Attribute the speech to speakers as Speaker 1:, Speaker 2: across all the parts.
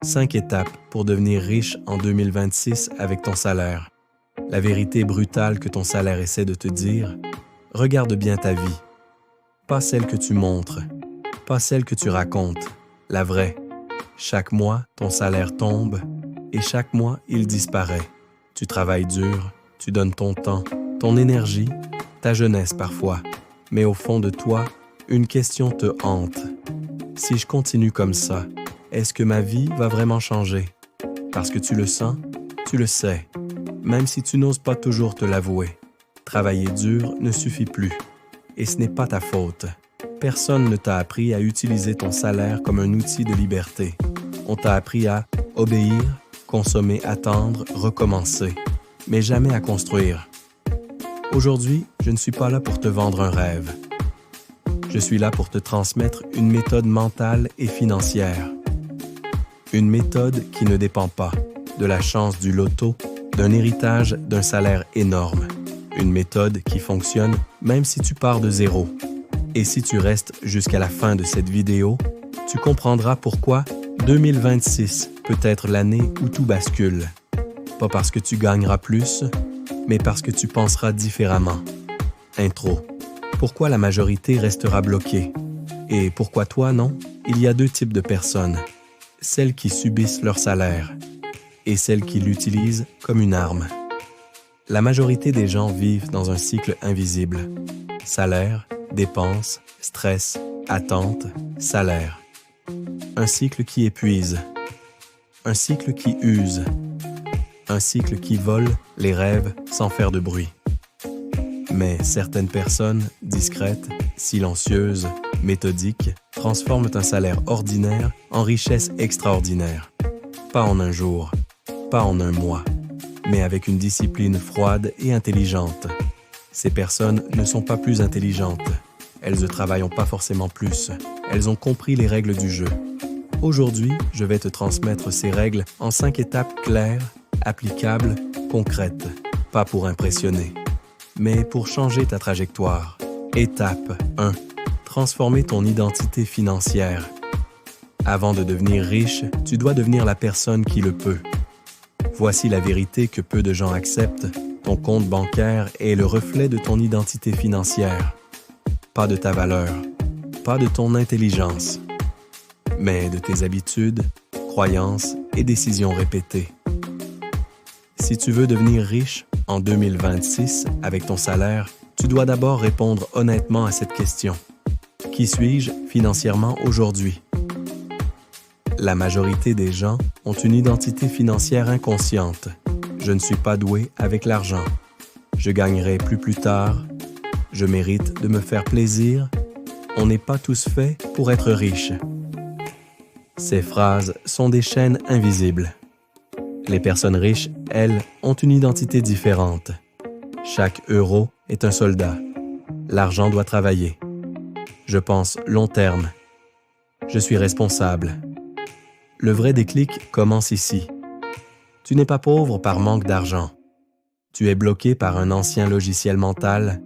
Speaker 1: 5 étapes pour devenir riche en 2026 avec ton salaire. La vérité brutale que ton salaire essaie de te dire, regarde bien ta vie. Pas celle que tu montres, pas celle que tu racontes, la vraie. Chaque mois, ton salaire tombe et chaque mois, il disparaît. Tu travailles dur, tu donnes ton temps, ton énergie, ta jeunesse parfois. Mais au fond de toi, une question te hante. Si je continue comme ça, est-ce que ma vie va vraiment changer? Parce que tu le sens, tu le sais, même si tu n'oses pas toujours te l'avouer. Travailler dur ne suffit plus. Et ce n'est pas ta faute. Personne ne t'a appris à utiliser ton salaire comme un outil de liberté. On t'a appris à obéir, consommer, attendre, recommencer, mais jamais à construire. Aujourd'hui, je ne suis pas là pour te vendre un rêve. Je suis là pour te transmettre une méthode mentale et financière. Une méthode qui ne dépend pas de la chance du loto, d'un héritage, d'un salaire énorme. Une méthode qui fonctionne même si tu pars de zéro. Et si tu restes jusqu'à la fin de cette vidéo, tu comprendras pourquoi 2026 peut être l'année où tout bascule. Pas parce que tu gagneras plus, mais parce que tu penseras différemment. Intro. Pourquoi la majorité restera bloquée? Et pourquoi toi non? Il y a deux types de personnes. Celles qui subissent leur salaire et celles qui l'utilisent comme une arme. La majorité des gens vivent dans un cycle invisible. Salaire, dépenses, stress, attente, salaire. Un cycle qui épuise. Un cycle qui use. Un cycle qui vole les rêves sans faire de bruit. Mais certaines personnes, discrètes, silencieuses, méthodiques, transforment un salaire ordinaire en richesse extraordinaire. Pas en un jour, pas en un mois, mais avec une discipline froide et intelligente. Ces personnes ne sont pas plus intelligentes. Elles ne travaillent pas forcément plus. Elles ont compris les règles du jeu. Aujourd'hui, je vais te transmettre ces règles en 5 étapes claires, applicables, concrètes. Pas pour impressionner, mais pour changer ta trajectoire. Étape 1. Transformer ton identité financière. Avant de devenir riche, tu dois devenir la personne qui le peut. Voici la vérité que peu de gens acceptent. Ton compte bancaire est le reflet de ton identité financière. Pas de ta valeur, pas de ton intelligence, mais de tes habitudes, croyances et décisions répétées. Si tu veux devenir riche en 2026 avec ton salaire, tu dois d'abord répondre honnêtement à cette question. Qui suis-je financièrement aujourd'hui? La majorité des gens ont une identité financière inconsciente. Je ne suis pas doué avec l'argent. Je gagnerai plus tard. Je mérite de me faire plaisir. On n'est pas tous faits pour être riches. Ces phrases sont des chaînes invisibles. Les personnes riches, elles, ont une identité différente. Chaque euro est un soldat. L'argent doit travailler. Je pense long terme. Je suis responsable. Le vrai déclic commence ici. Tu n'es pas pauvre par manque d'argent. Tu es bloqué par un ancien logiciel mental.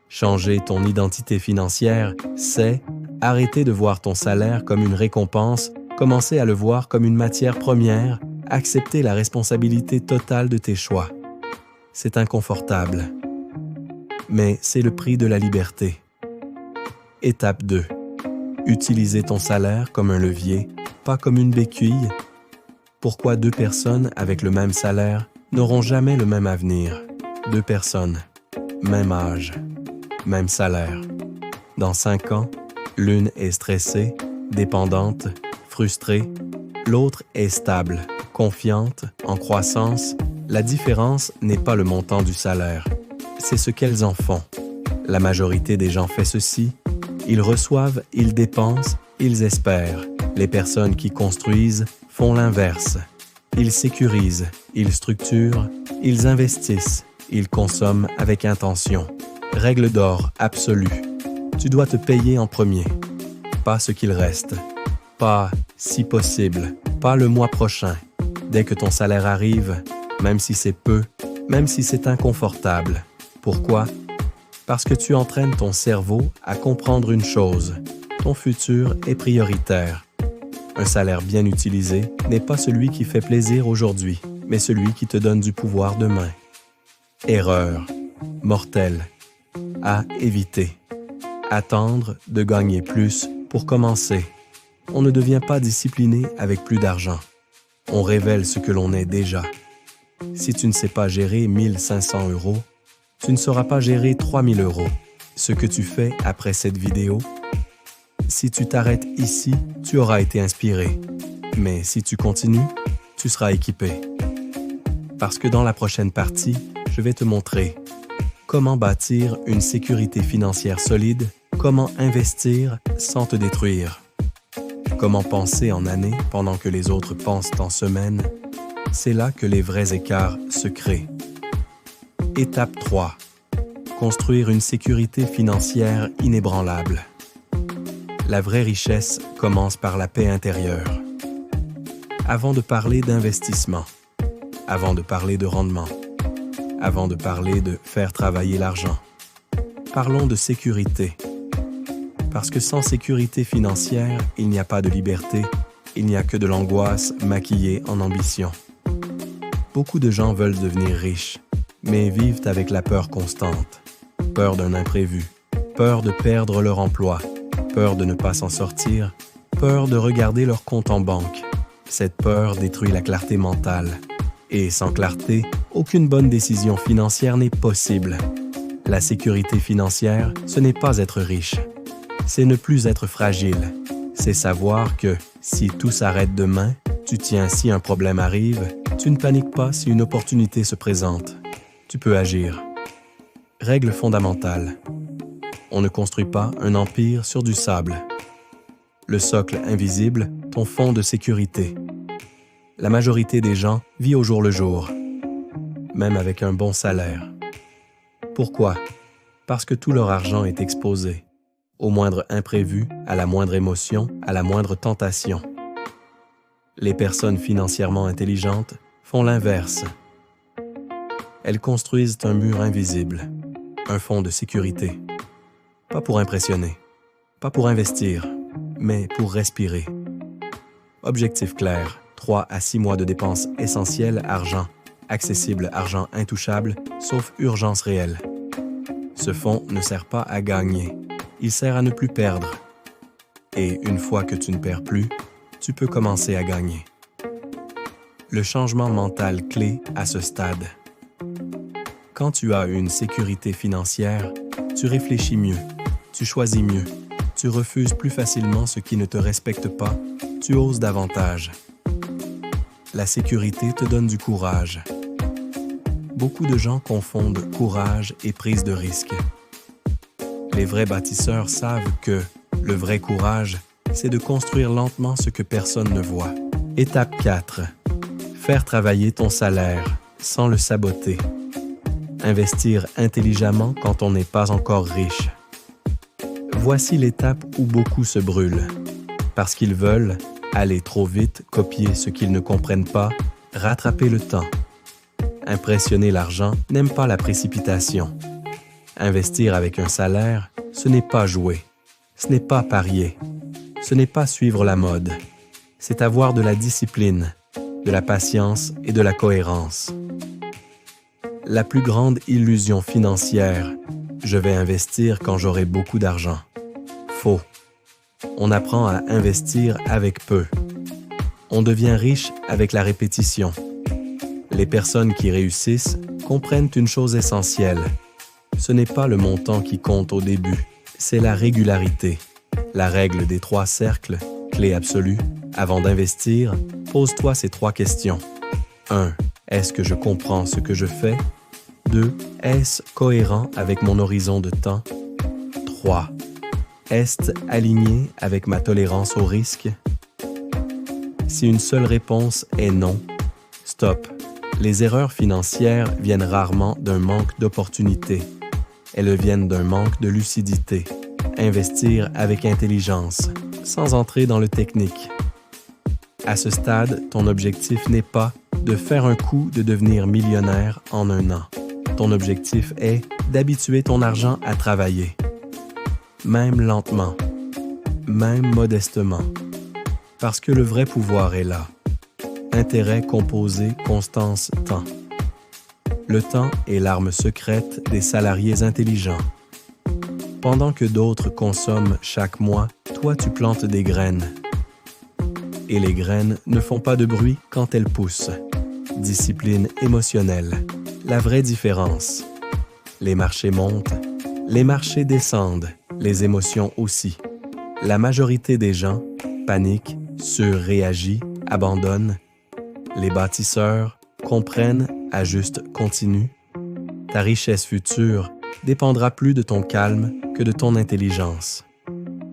Speaker 1: Changer ton identité financière, c'est arrêter de voir ton salaire comme une récompense, commencer à le voir comme une matière première, accepter la responsabilité totale de tes choix. C'est inconfortable, mais c'est le prix de la liberté. Étape 2. Utiliser ton salaire comme un levier, pas comme une béquille. Pourquoi 2 personnes avec le même salaire n'auront jamais le même avenir? 2 personnes, même âge, même salaire. Dans 5 ans, l'une est stressée, dépendante, frustrée. L'autre est stable, confiante, en croissance. La différence n'est pas le montant du salaire, c'est ce qu'elles en font. La majorité des gens fait ceci. Ils reçoivent, ils dépensent, ils espèrent. Les personnes qui construisent font l'inverse. Ils sécurisent, ils structurent, ils investissent, ils consomment avec intention. Règle d'or absolue. Tu dois te payer en premier. Pas ce qu'il reste. Pas si possible. Pas le mois prochain. Dès que ton salaire arrive, même si c'est peu, même si c'est inconfortable. Pourquoi? Parce que tu entraînes ton cerveau à comprendre une chose. Ton futur est prioritaire. Un salaire bien utilisé n'est pas celui qui fait plaisir aujourd'hui, mais celui qui te donne du pouvoir demain. Erreur mortelle à éviter. Attendre de gagner plus pour commencer. On ne devient pas discipliné avec plus d'argent. On révèle ce que l'on est déjà. Si tu ne sais pas gérer 1 500 €, tu ne sauras pas gérer 3 000 €. Ce que tu fais après cette vidéo, si tu t'arrêtes ici, tu auras été inspiré. Mais si tu continues, tu seras équipé. Parce que dans la prochaine partie, je vais te montrer comment bâtir une sécurité financière solide, comment investir sans te détruire, comment penser en années pendant que les autres pensent en semaines. C'est là que les vrais écarts se créent. Étape 3. Construire une sécurité financière inébranlable. La vraie richesse commence par la paix intérieure. Avant de parler d'investissement, avant de parler de rendement, avant de parler de faire travailler l'argent, parlons de sécurité. Parce que sans sécurité financière, il n'y a pas de liberté, il n'y a que de l'angoisse maquillée en ambition. Beaucoup de gens veulent devenir riches, mais vivent avec la peur constante. Peur d'un imprévu, peur de perdre leur emploi, peur de ne pas s'en sortir, peur de regarder leur compte en banque. Cette peur détruit la clarté mentale. Et sans clarté, aucune bonne décision financière n'est possible. La sécurité financière, ce n'est pas être riche. C'est ne plus être fragile. C'est savoir que, si tout s'arrête demain, tu tiens si un problème arrive, tu ne paniques pas si une opportunité se présente. Tu peux agir. Règle fondamentale. On ne construit pas un empire sur du sable. Le socle invisible, ton fond de sécurité. La majorité des gens vit au jour le jour, même avec un bon salaire. Pourquoi? Parce que tout leur argent est exposé, au moindre imprévu, à la moindre émotion, à la moindre tentation. Les personnes financièrement intelligentes font l'inverse. Elles construisent un mur invisible, un fond de sécurité. Pas pour impressionner, pas pour investir, mais pour respirer. Objectif clair, 3 à 6 mois de dépenses essentielles argent, accessible argent intouchable, sauf urgence réelle. Ce fonds ne sert pas à gagner, il sert à ne plus perdre. Et une fois que tu ne perds plus, tu peux commencer à gagner. Le changement mental clé à ce stade. Quand tu as une sécurité financière, tu réfléchis mieux, tu choisis mieux, tu refuses plus facilement ce qui ne te respecte pas, tu oses davantage. La sécurité te donne du courage. Beaucoup de gens confondent courage et prise de risque. Les vrais bâtisseurs savent que le vrai courage, c'est de construire lentement ce que personne ne voit. Étape 4. Faire travailler ton salaire sans le saboter. Investir intelligemment quand on n'est pas encore riche. Voici l'étape où beaucoup se brûlent. Parce qu'ils veulent aller trop vite, copier ce qu'ils ne comprennent pas, rattraper le temps. Impressionner l'argent n'aime pas la précipitation. Investir avec un salaire, ce n'est pas jouer. Ce n'est pas parier. Ce n'est pas suivre la mode. C'est avoir de la discipline, de la patience et de la cohérence. La plus grande illusion financière, je vais investir quand j'aurai beaucoup d'argent. Faux. On apprend à investir avec peu. On devient riche avec la répétition. Les personnes qui réussissent comprennent une chose essentielle. Ce n'est pas le montant qui compte au début, c'est la régularité. La règle des 3 cercles, clé absolue. Avant d'investir, pose-toi ces 3 questions. 1. Est-ce que je comprends ce que je fais? 2. Est-ce cohérent avec mon horizon de temps? 3. Est-ce aligné avec ma tolérance au risque? Si une seule réponse est non, stop. Les erreurs financières viennent rarement d'un manque d'opportunité. Elles viennent d'un manque de lucidité. Investir avec intelligence, sans entrer dans le technique. À ce stade, ton objectif n'est pas de faire un coup de devenir millionnaire en 1 an. Ton objectif est d'habituer ton argent à travailler. Même lentement, même modestement. Parce que le vrai pouvoir est là. Intérêt composé, constance, temps. Le temps est l'arme secrète des salariés intelligents. Pendant que d'autres consomment chaque mois, toi tu plantes des graines. Et les graines ne font pas de bruit quand elles poussent. Discipline émotionnelle. La vraie différence. Les marchés montent, les marchés descendent, les émotions aussi. La majorité des gens paniquent, surréagissent, abandonnent. Les bâtisseurs comprennent, ajustent, continuent. Ta richesse future dépendra plus de ton calme que de ton intelligence.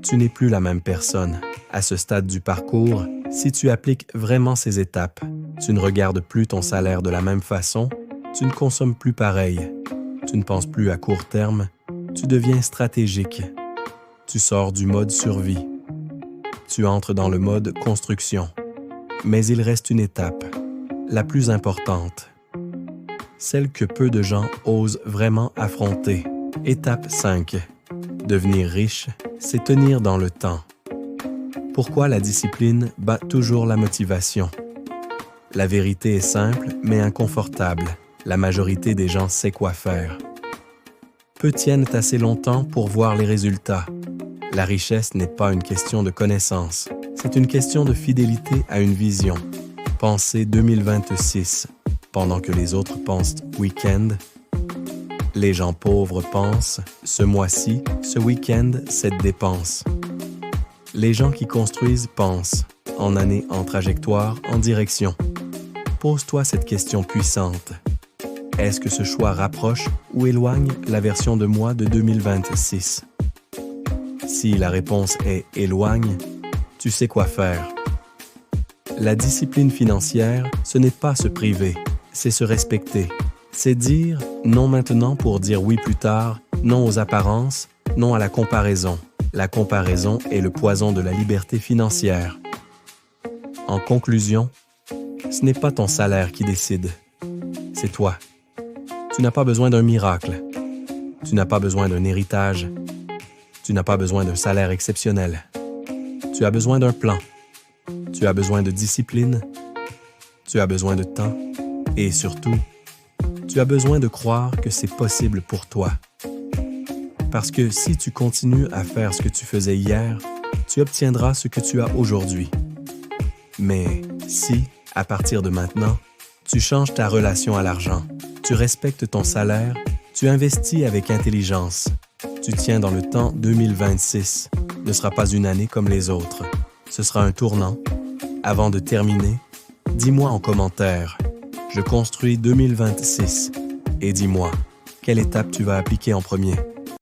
Speaker 1: Tu n'es plus la même personne. À ce stade du parcours, si tu appliques vraiment ces étapes, tu ne regardes plus ton salaire de la même façon, tu ne consommes plus pareil, tu ne penses plus à court terme, tu deviens stratégique. Tu sors du mode survie. Tu entres dans le mode construction. Mais il reste une étape, la plus importante. Celle que peu de gens osent vraiment affronter. Étape 5. Devenir riche, c'est tenir dans le temps. Pourquoi la discipline bat toujours la motivation? La vérité est simple, mais inconfortable. La majorité des gens sait quoi faire. Peu tiennent assez longtemps pour voir les résultats. La richesse n'est pas une question de connaissance, c'est une question de fidélité à une vision. Pensez 2026, pendant que les autres pensent week-end. Les gens pauvres pensent ce mois-ci, ce week-end, cette dépense. Les gens qui construisent pensent en année, en trajectoire, en direction. Pose-toi cette question puissante. Est-ce que ce choix rapproche ou éloigne la version de moi de 2026? Si la réponse est « éloigne », tu sais quoi faire. La discipline financière, ce n'est pas se priver, c'est se respecter. C'est dire non maintenant pour dire oui plus tard, non aux apparences, non à la comparaison. La comparaison est le poison de la liberté financière. En conclusion, ce n'est pas ton salaire qui décide, c'est toi. Tu n'as pas besoin d'un miracle. Tu n'as pas besoin d'un héritage. Tu n'as pas besoin d'un salaire exceptionnel. Tu as besoin d'un plan. Tu as besoin de discipline. Tu as besoin de temps. Et surtout, tu as besoin de croire que c'est possible pour toi. Parce que si tu continues à faire ce que tu faisais hier, tu obtiendras ce que tu as aujourd'hui. Mais si, à partir de maintenant, tu changes ta relation à l'argent, tu respectes ton salaire, tu investis avec intelligence, tu tiens dans le temps 2026, ne sera pas une année comme les autres. Ce sera un tournant. Avant de terminer, dis-moi en commentaire, je construis 2026 et dis-moi, quelle étape tu vas appliquer en premier?